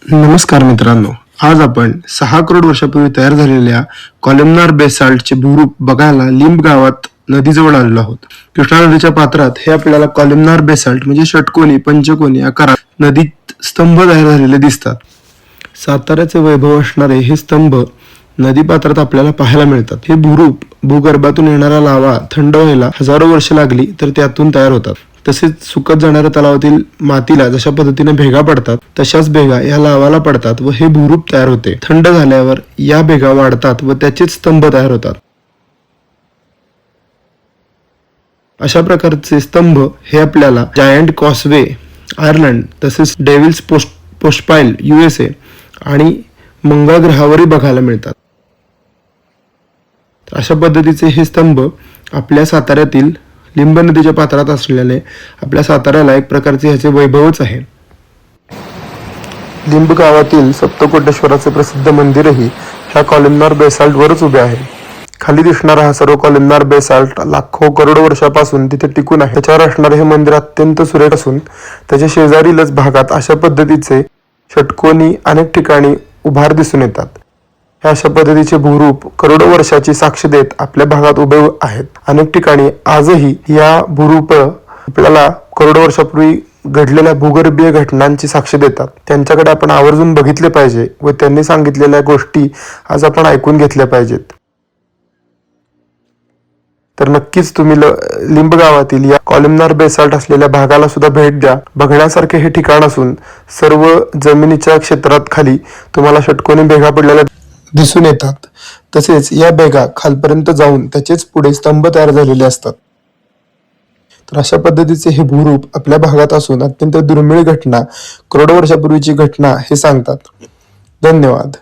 नमस्कार मित्रांनो, आज आपण 6 करोड वर्षापूर्वी तयार झालेल्या कॉलमनार बेसाल्टचे भूरूप बघायला लिंब गावात नदीजवळ आलेलो आहोत. कृष्णा नदीच्या पात्रात हे आपल्याला कॉलमनार बेसाल्ट म्हणजे षटकोनी पंचकोनी आकारात नदीत स्तंभ तयार झालेले दिसतात. साताऱ्याचे वैभव असणारे हे स्तंभ नदी पात्रात आपल्याला पाहायला मिळतात. हे भूरूप भूगर्भातून येणारा लावा थंड व्हायला हजारो वर्ष लागली तर त्यातून तयार होतात. तसेच सुकत जाणाऱ्या तलावातील मातीला जशा पद्धतीने भेगा पडतात तशाच भेगा या लावाला पडतात व हे भूरूप तयार होते. थंड झाल्यावर या भेगा वाढतात व त्याचेच स्तंभ तयार होतात. अशा प्रकारचे स्तंभ हे आपल्याला जायंट कॉसवे आयर्लंड तसेच डेव्हिल्स पोस्टपाईल USA आणि मंगळ ग्रहावरही बघायला मिळतात. अशा पद्धतीचे हे स्तंभ आपल्या साताऱ्यातील लिंब नदीच्या पात्रात असल्याने आपल्या साताऱ्याला एक प्रकारचे ह्याचे वैभवच आहे. लिंब गावातील सप्तकोटेश्वराचे प्रसिद्ध मंदिरही ह्या कॉलमनार बेसाल्ट वरच उभे आहे. खाली दिसणारा हा सर्व कॉलमनार बेसाल्ट लाखो करोडो वर्षापासून तिथे टिकून आहे. त्याच्यावर असणारे हे मंदिर अत्यंत सुरेख असून त्याच्या शेजारीलच भागात अशा पद्धतीचे षटकोनी अनेक ठिकाणी उभार दिसून येतात. ह्या अशा पद्धतीचे भूरूप करोडो वर्षाची साक्ष देत आपल्या भागात उभे आहेत. अनेक ठिकाणी आजही या भूरूप आपल्याला करोडो वर्षापूर्वी घडलेल्या भूगर्भीय घटनांची साक्ष देतात. त्यांच्याकडे आपण आवर्जून बघितले पाहिजे व त्यांनी सांगितलेल्या गोष्टी आज आपण ऐकून घेतल्या पाहिजेत. तर नक्कीच तुम्ही लिंब गावातील या कॉलमनार बेसाल्ट असलेल्या भागाला सुद्धा भेट द्या. बघण्यासारखे हे ठिकाण असून सर्व जमिनीच्या क्षेत्रात खाली तुम्हाला षटकोनी भेगा पडलेल्या दिसून येतात. तसेच या भेगा खालपर्यंत जाऊन त्याचेच पुढे स्तंभ तयार झालेले असतात. तर अशा पद्धतीचे हे भूरूप आपल्या भागात असून अत्यंत दुर्मिळ घटना, करोडो वर्षापूर्वीची घटना हे सांगतात. धन्यवाद.